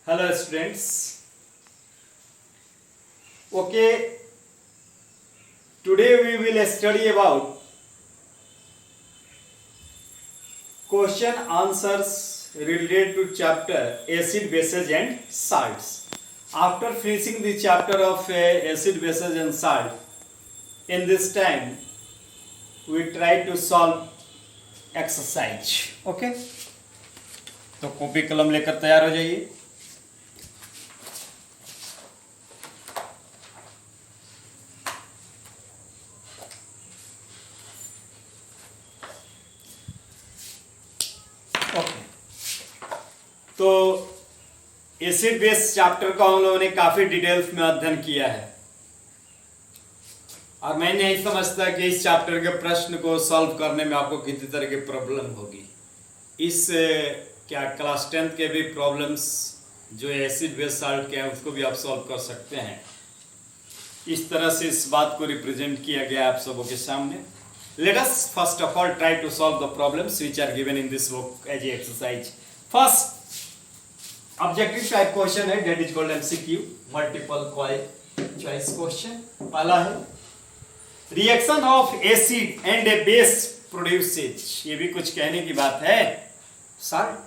Hello students. Okay, today we will study about question answers related to chapter acid, bases and salts. After finishing the chapter of acid, bases and salt, in this time we try to solve exercise. Okay, तो copy कलम लेकर तैयार हो जाइए. तो acid base chapter को हम लोगों ने काफी डिटेल्स में अध्ययन किया है और मैं नहीं समझता कि इस चैप्टर के प्रश्न को सॉल्व करने में आपको किसी तरह की प्रॉब्लम होगी. इस क्या क्लास 10 के भी प्रॉब्लम्स जो एसिड बेस साल्ट के हैं उसको भी आप सॉल्व कर सकते हैं. इस तरह से इस बात को रिप्रेजेंट किया गया आप सबों के सामने. Let us first of all try to solve the problems which are given in this book as a exercise. First objective type question है, that is called MCQ, multiple choice question. पहला है reaction of acid and a base produces. ये भी कुछ कहने की बात है. सॉल्ट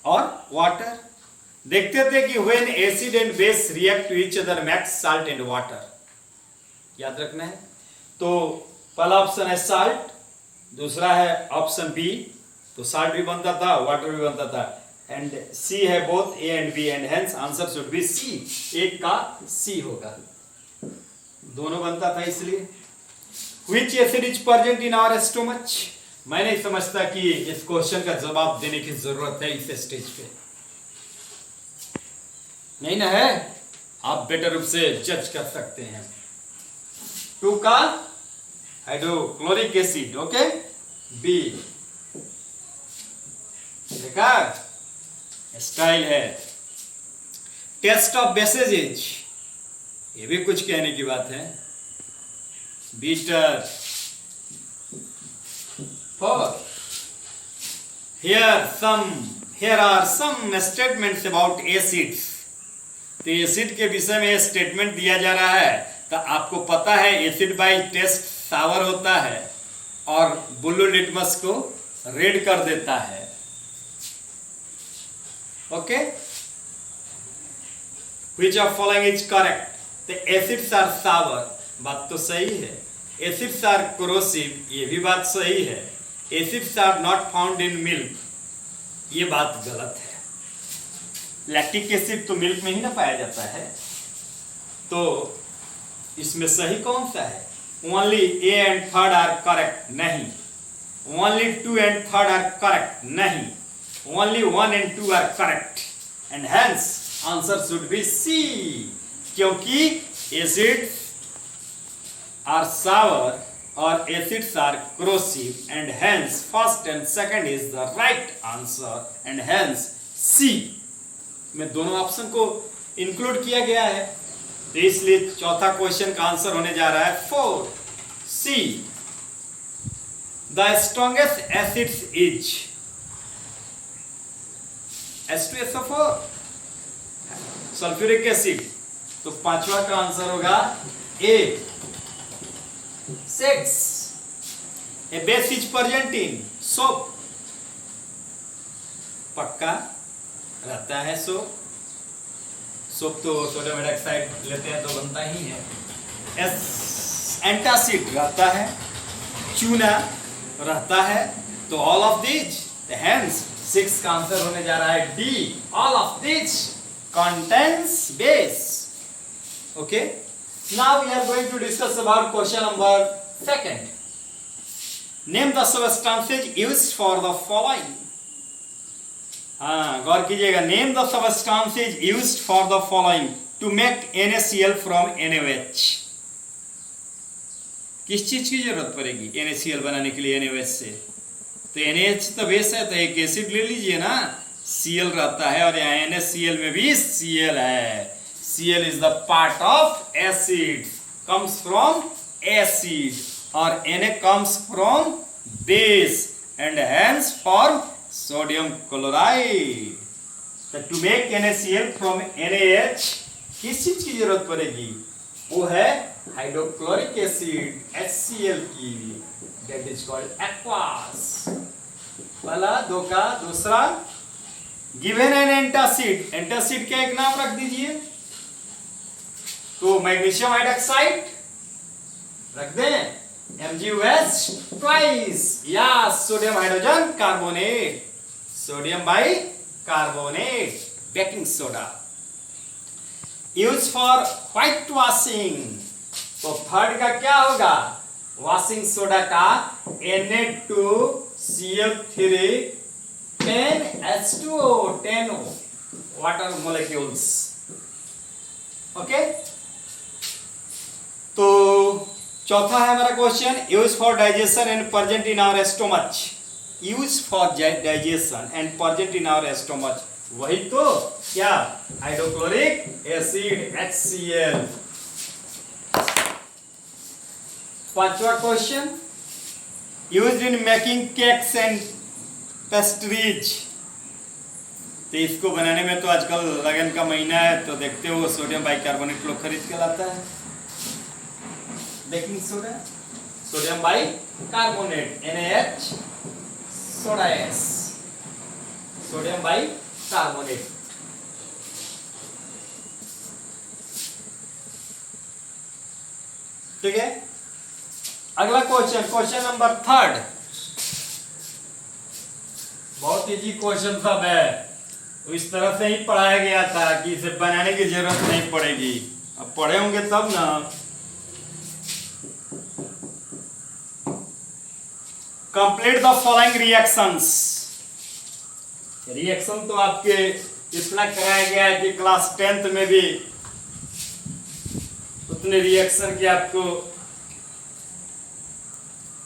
और वाटर. देखते थे कि when acid and base react to each other makes salt and water. याद रखना है. तो पहला ऑप्शन है सॉल्ट, दूसरा है ऑप्शन बी, तो सॉल्ट भी बनता था वाटर भी बनता था. एंड सी है both A and B and hence answer should be C. एक का सी होगा, दोनों बनता था इसलिए. Which acid is present in our stomach. मैं नहीं समझता कि इस क्वेश्चन का जवाब देने की जरूरत है इस स्टेज पे. नहीं ना है, आप बेटर रूप से जज कर सकते हैं. 2 का हाइड्रोक्लोरिक एसिड. ओके, बी देखा स्टाइल है. टेस्ट ऑफ बेसेज, ये भी कुछ कहने की बात है. Bitter. Here are some statements about acids. तो एसिड के विषय में स्टेटमेंट दिया जा रहा है. तो आपको पता है एसिड बाय टेस्ट सावर होता है और ब्लू लिटमस को रेड कर देता है. Okay, which of following is correct? The acids are sour, बात तो सही है. Acids are corrosive, ये भी बात सही है. Acids are not found in milk, ये बात गलत है. लैक्टिक एसिड तो मिल्क में ही ना पाया जाता है. तो इसमें सही कौन सा है? Only A and third are correct, नहीं. Only 2 and third are correct, नहीं. Only 1 and 2 are correct, and hence answer should be C. क्योंकि acids are sour और acids are corrosive, and hence first and second is the right answer, and hence C में दोनों option को include किया गया है. तो इसलिए चौथा क्वेश्चन का आंसर होने जा रहा है 4 C. The strongest acids is H2SO4, sulphuric acid. तो पांचवा का आंसर होगा A. 6. A base is present in soap. पक्का रहता है सोप. सोप तो सोडियम हाइड्रोक्साइड लेते हैं तो बनता ही है. एंटासिड रहता है, चूना रहता है. तो ऑल ऑफ दीज, हेंस 6 का आंसर होने जा रहा है D. All of these contains base. Okay, now we are going to discuss about question number 2. Name the substances used for the following. हाँ, गौर कीजिएगा. Name the substances used for the following to make NaCl from NaOH. किस चीज की जरूरत पड़ेगी NaCl बनाने के लिए NaOH से? तो NaH तो बेस है, तो एक एसिड ले लीजिए ना. Cl रहता है और यहाँ NaCl में भी Cl है. Cl is the part of acid, comes from acid, और Na comes from base, and hence form sodium chloride. तो to make NaCl from NaH किस चीज की जरूरत पड़ेगी? वो है हाइड्रोक्लोरिक एसिड HCl की, दैट इज कॉल्ड एक्वास। पहला दो का दूसरा, गिवन एन एंटासिड, एंटासिड का एक नाम रख दीजिए। तो मैग्नीशियम हाइड्रोक्साइड रख दें, MgOH ट्वाइस, या sodium hydrogen carbonate, sodium by carbonate, baking soda. Use for white washing, तो थर्ड का क्या होगा? वॉशिंग सोडा का Na2Cl3 10H2O, 10 water molecules. Okay, तो चौथा है हमारा question, use for digestion and present in our stomach. Use for digestion and present in our stomach, वही तो क्या? Hydrochloric acid HCl। पांचवा question, used in making cakes and pastries. तो इसको बनाने में तो आजकल लगन का महीना है, तो देखते हो सोडियम बाइकार्बोनेट लोग खरीद के लाता है। Baking soda, sodium bicarbonate NaH, soda S, sodium bicarbonate. ठीक है, अगला क्वेश्चन, क्वेश्चन नंबर थर्ड। बहुत इजी क्वेश्चन सब है, इस तरह से ही पढ़ाया गया था कि इसे बनाने की जरूरत नहीं पड़ेगी। अब पढ़े होंगे तब ना। Complete the following reactions. Reaction तो आपके इतना कराया गया है कि क्लास 10th में भी उतने रिएक्शन की आपको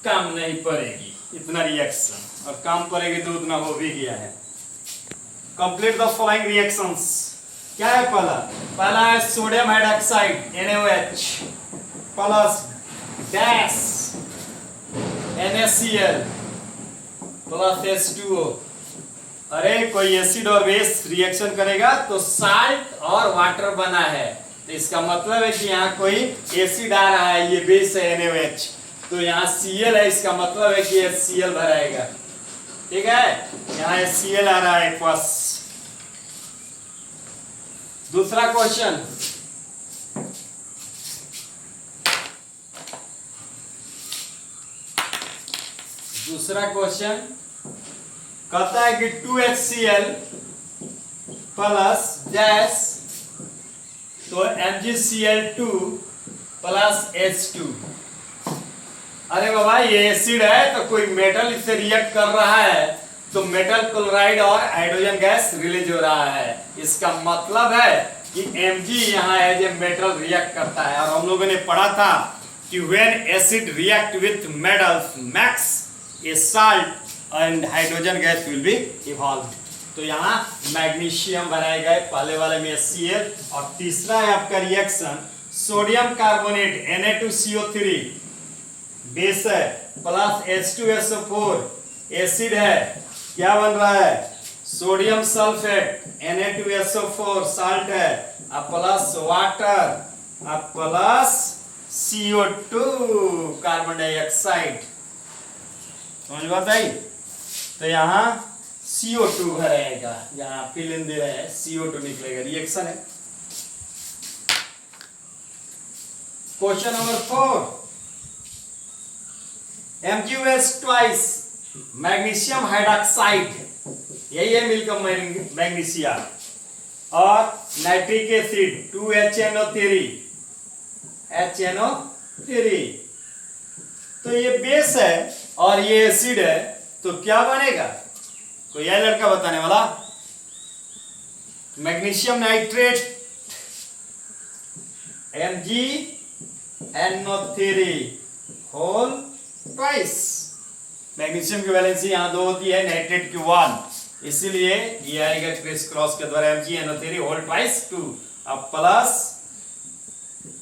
काम नहीं पड़ेगी, इतना रिएक्शन, और काम पड़ेगी तो उतना हो भी गया है। Complete the following reactions. क्या है पहला? पहला है sodium hydroxide NaOH plus dash NaCl plus H2O। अरे कोई एसिड और बेस रिएक्शन करेगा तो साल्ट और वाटर बना है, तो इसका मतलब है कि यहाँ कोई एसिड आ रहा है, ये बेस है NaOH, तो यहाँ Cl है, इसका मतलब है कि HCl भराएगा। ठीक है, यहाँ HCl आ रहा है एक्वस। दूसरा क्वेश्चन, कहता है कि 2HCl प्लस डैश, तो MgCl2 प्लस H2। अरे बाबा ये एसिड है तो कोई मेटल इससे रिएक्ट कर रहा है, तो मेटल क्लोराइड और हाइड्रोजन गैस रिलीज हो रहा है। इसका मतलब है कि Mg यहाँ एज ए मेटल रिएक्ट करता है। और हम लोगों ने पढ़ा था कि when acid react with metals max A salt and hydrogen gas will be evolve. तो यहाँ मैग्नीशियम बनाए गए, पहले वाले में HCl, और तीसरा है आपका reaction sodium carbonate Na2CO3 base है प्लस H2SO4 एसिड है, क्या बन रहा है? सोडियम सल्फेट Na2SO4 साल्ट है, अब प्लस वाटर, अब प्लस CO2 कार्बन डाइऑक्साइड। समझ बात आई? तो यहाँ CO2 भरेगा, यहाँ फिल इन दे रहे हैं, CO2 निकलेगा, रिएक्शन है। Question number 4, MgOH twice magnesium hydroxide, यही है मिलकर मैग्नीशियम, और नाइट्रिक एसिड 2HNO3, तो ये बेस है और ये एसिड है, तो क्या बनेगा? कोई यह लड़का बताने वाला? Magnesium nitrate MgNO3 whole twice. Magnesium की वैलेंसी यहाँ 2 होती है, नाइट्रेट की 1, इसीलिए ये आएगा क्रिस क्रॉस के द्वारा MgNO3 होल ट्वाइस 2। अब प्लस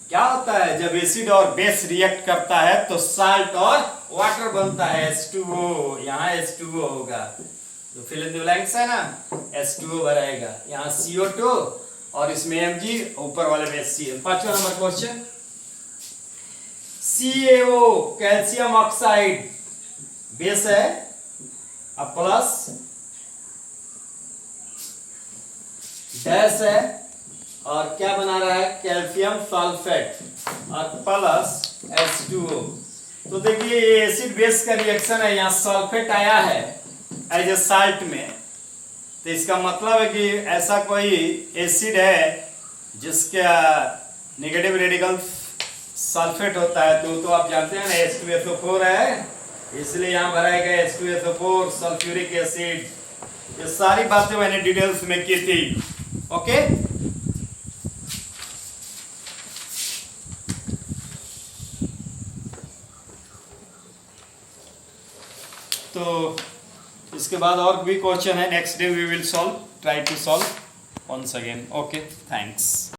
क्या होता है जब एसिड और बेस रिएक्ट करता है तो साल्ट और वाटर बनता है H2O, यहाँ H2O होगा, जो फिल इन द ब्लैंक्स है ना, H2O भराएगा, यहाँ CO2 और इसमें Mg, ऊपर वाले में Cl। 5वां number question, CaO calcium oxide base है, अब प्लस डैश है और क्या बना रहा है, कैल्शियम सल्फेट और प्लस H2O। तो देखिए ये एसिड बेस का रिएक्शन है, यहाँ सल्फेट आया है एज ए साल्ट में, तो इसका मतलब है कि ऐसा कोई एसिड है जिसका नेगेटिव रेडिकल सल्फेट होता है, तो आप जानते हैं ना H2SO4 है, इसलिए यहाँ भराएगा H2SO4 सल्फ्यूरिक एसिड। ये सारी बातें मैंने डिटेल्स में की थी। ओके, तो इसके बाद और भी क्वेश्चन है, next day we will solve, try to solve once again. Okay, thanks.